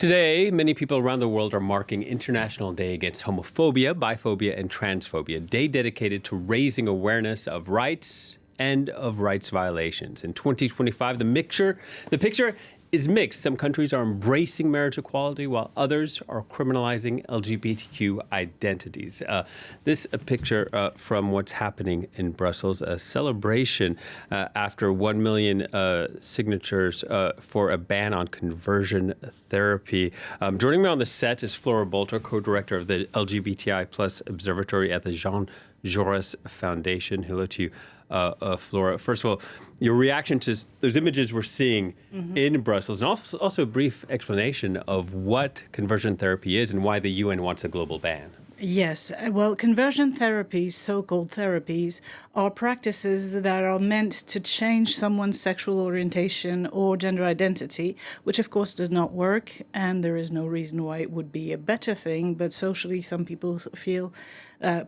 Today, many people around the world are marking International Day Against Homophobia, Biphobia, and Transphobia, a day dedicated to raising awareness of rights and of rights violations. In 2025, the picture is mixed. Some countries are embracing marriage equality, while others are criminalizing LGBTQ identities. This a picture from what's happening in Brussels, a celebration after 1 million signatures for a ban on conversion therapy. Joining me on the set is Flora Bolter, co-director of the LGBTI Plus Observatory at the Jean Jaurès Foundation. Hello to you, Flora. First of all, your reaction to those images we're seeing in Brussels, and also a brief explanation of what conversion therapy is and why the UN wants a global ban. Yes. Well, conversion therapies, so-called therapies, are practices that are meant to change someone's sexual orientation or gender identity, which of course does not work, and there is no reason why it would be a better thing. But socially, some people feel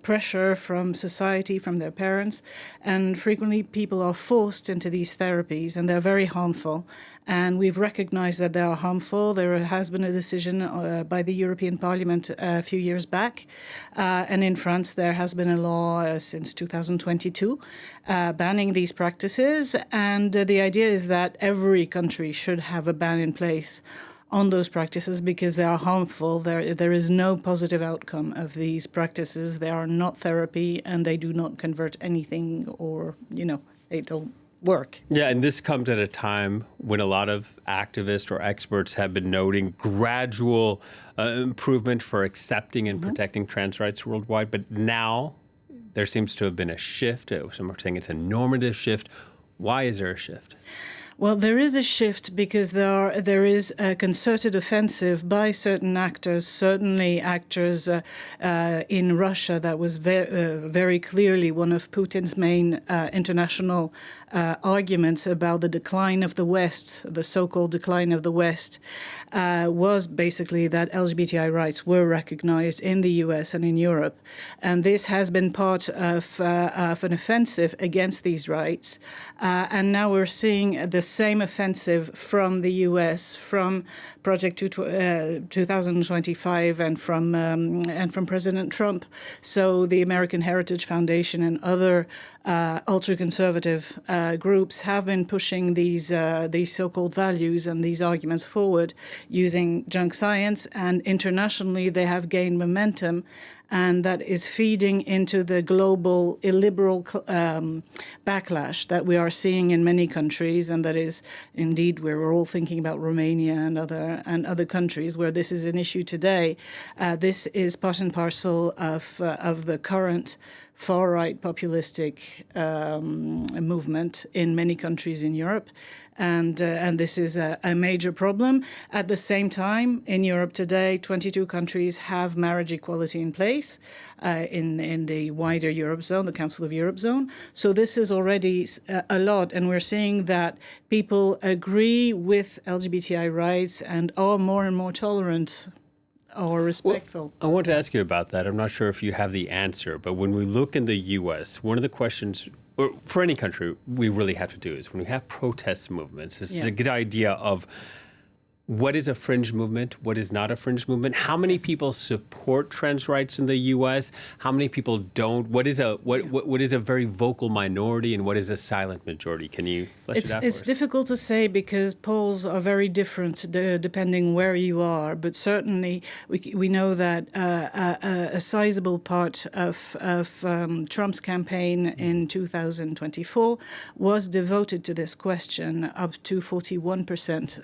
pressure from society, from their parents, and frequently people are forced into these therapies, and they're very harmful. And we've recognized that they are harmful. There has been a decision by the European Parliament a few years back. And in France, there has been a law since 2022 banning these practices. And the idea is that every country should have a ban in place on those practices because they are harmful. There is no positive outcome of these practices. They are not therapy, and they do not convert anything, or, they don't work. Yeah, and this comes at a time when a lot of activists or experts have been noting gradual improvement for accepting and protecting trans rights worldwide. But now there seems to have been a shift. Some are saying it's a normative shift. Why is there a shift? Well, there is a shift because there is a concerted offensive by certain actors, certainly actors in Russia. That was very clearly one of Putin's main international arguments about the decline of the West, the so-called decline of the West, was basically that LGBTI rights were recognized in the US and in Europe. And this has been part of an offensive against these rights. And now we're seeing the same offensive from the US, from Project 2025, and from President Trump. So the American Heritage Foundation and other ultra-conservative groups have been pushing these so-called values and these arguments forward using junk science, and internationally they have gained momentum. And that is feeding into the global illiberal backlash that we are seeing in many countries, and that is indeed where we're all thinking about Romania and other countries where this is an issue today. This is part and parcel of the current far-right populistic movement in many countries in Europe, and this is a major problem. At the same time, in Europe today, 22 countries have marriage equality in place in the wider Europe zone, the Council of Europe zone. So this is already a lot, and we're seeing that people agree with LGBTI rights and are more and more tolerant or respectful. Well, I want to ask you about that. I'm not sure if you have the answer, but when we look in the U.S., one of the questions, or for any country, we really have to do is when we have protest movements, it's a good idea of what is a fringe movement, what is not a fringe movement, how many people support trans rights in the U.S., how many people don't, what is a very vocal minority and what is a silent majority? Can you flesh it out for us? It's difficult to say because polls are very different depending where you are, but certainly we know that a sizable part of Trump's campaign in 2024 was devoted to this question. Up to 41%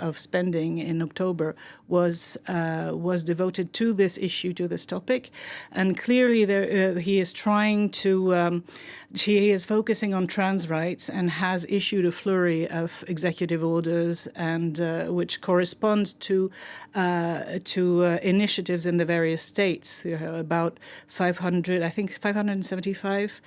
of spending in October was devoted to this issue, to this topic, and clearly he is trying to. He is focusing on trans rights and has issued a flurry of executive orders and which correspond to initiatives in the various states. About 575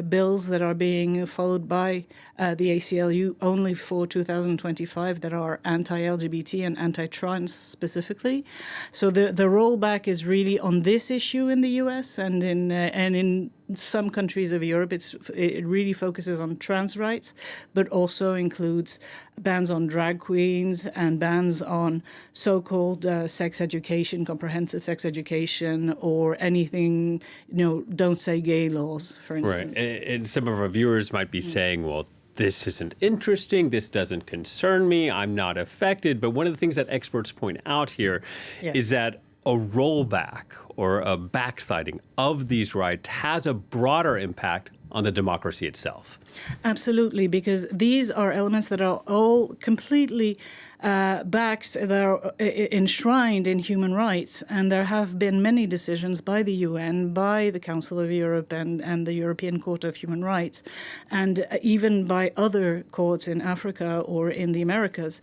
bills that are being followed by the ACLU only for 2025 that are anti-LGBT and anti-trans specifically. So the rollback is really on this issue in the US and in some countries of Europe. It really focuses on trans rights, but also includes bans on drag queens and bans on so-called sex education, comprehensive sex education, or anything, don't say gay laws, for instance. Right. And some of our viewers might be saying, well, this isn't interesting, this doesn't concern me, I'm not affected. But one of the things that experts point out here is that a rollback or a backsliding of these rights has a broader impact on the democracy itself. Absolutely, because these are elements that are all completely backed, that are enshrined in human rights. And there have been many decisions by the UN, by the Council of Europe and the European Court of Human Rights, and even by other courts in Africa or in the Americas,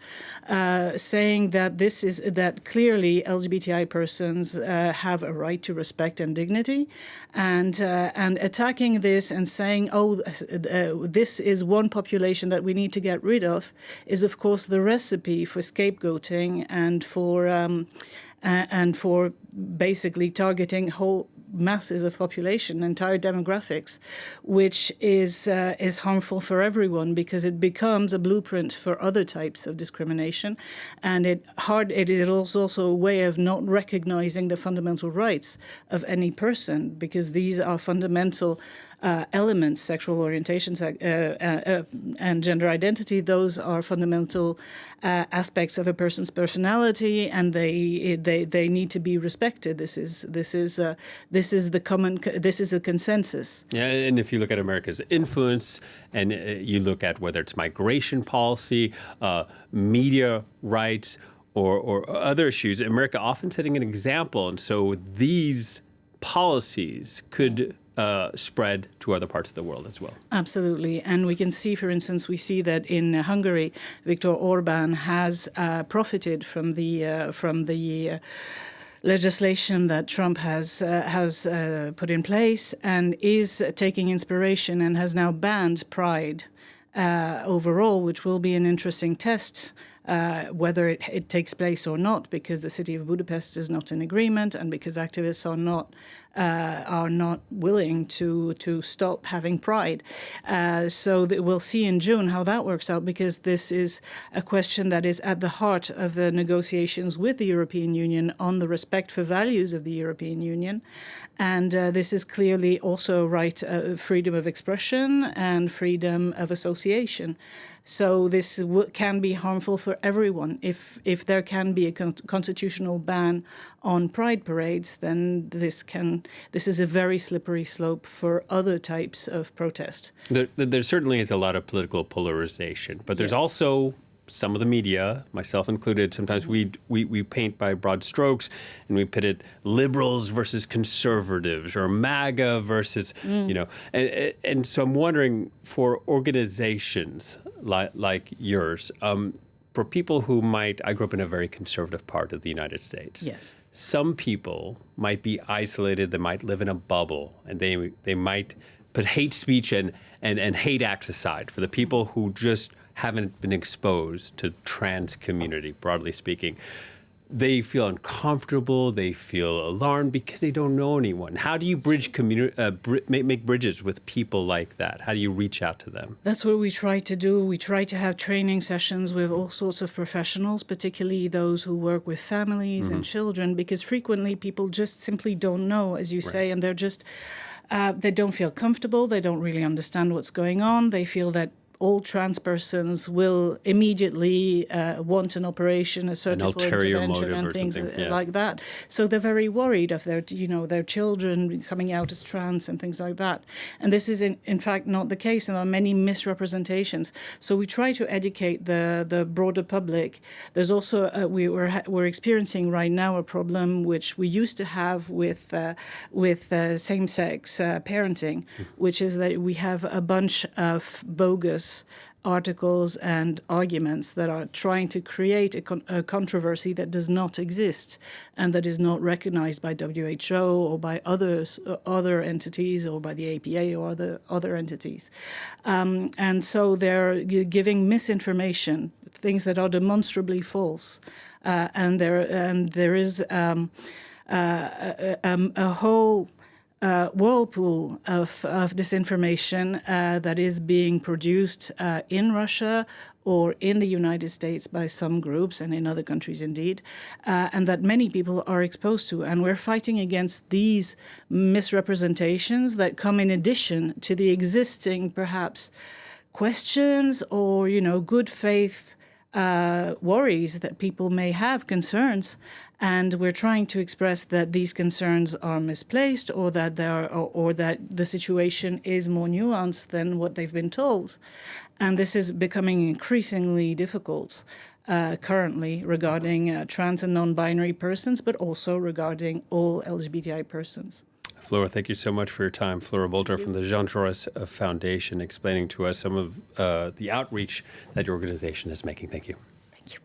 saying that that clearly LGBTI persons have a right to respect and dignity, and attacking this and saying, this is one population that we need to get rid of, is of course the recipe for scapegoating and for basically targeting whole masses of population, entire demographics, which is harmful for everyone because it becomes a blueprint for other types of discrimination, and it is also a way of not recognizing the fundamental rights of any person, because these are fundamental elements, sexual orientation and gender identity. Those are fundamental aspects of a person's personality, and they need to be respected. This is a consensus. Yeah, and if you look at America's influence, and you look at whether it's migration policy, media rights, or other issues, America often setting an example, and so these policies could spread to other parts of the world as well. Absolutely. And we can see, for instance, that in Hungary, Viktor Orban has profited from the legislation that Trump has put in place, and is taking inspiration and has now banned Pride overall, which will be an interesting test. Whether it takes place or not, because the city of Budapest is not in agreement, and because activists are not willing to stop having Pride. So we'll see in June how that works out, because this is a question that is at the heart of the negotiations with the European Union on the respect for values of the European Union. And this is clearly also freedom of expression and freedom of association. So this can be harmful for everyone. If there can be a constitutional ban on pride parades, then this is a very slippery slope for other types of protest. There certainly is a lot of political polarization, but there's also some of the media, myself included, sometimes we paint by broad strokes, and we pit it liberals versus conservatives, or MAGA versus, and so I'm wondering, for organizations like yours, for people who I grew up in a very conservative part of the United States. Yes. Some people might be isolated, they might live in a bubble, and they might put hate speech and hate acts aside. For the people who just haven't been exposed to the trans community, broadly speaking, they feel uncomfortable, they feel alarmed because they don't know anyone. How do you make bridges with people like that? How do you reach out to them? That's what we try to do. We try to have training sessions with all sorts of professionals, particularly those who work with families and children, because frequently people just simply don't know, as you say, and they're just, they don't feel comfortable, they don't really understand what's going on, they feel that all trans persons will immediately want an operation, a surgical intervention, and things like that. So they're very worried of their children coming out as trans and things like that. And this is in fact not the case, and there are many misrepresentations. So we try to educate the broader public. There's also we're experiencing right now a problem which we used to have with same-sex parenting, which is that we have a bunch of bogus articles and arguments that are trying to create a controversy that does not exist and that is not recognized by WHO or by other entities or by the APA or other entities. And so they're giving misinformation, things that are demonstrably false. And there is a whole whirlpool of disinformation that is being produced in Russia or in the United States by some groups and in other countries indeed, and that many people are exposed to. And we're fighting against these misrepresentations that come in addition to the existing, perhaps, questions or, good faith worries that people may have, concerns, and we're trying to express that these concerns are misplaced or that that the situation is more nuanced than what they've been told. And this is becoming increasingly difficult currently regarding trans and non-binary persons, but also regarding all LGBTI persons. Flora, thank you so much for your time. Flora Bolter from the Jean Jaurès Foundation, explaining to us some of the outreach that your organization is making. Thank you. Thank you.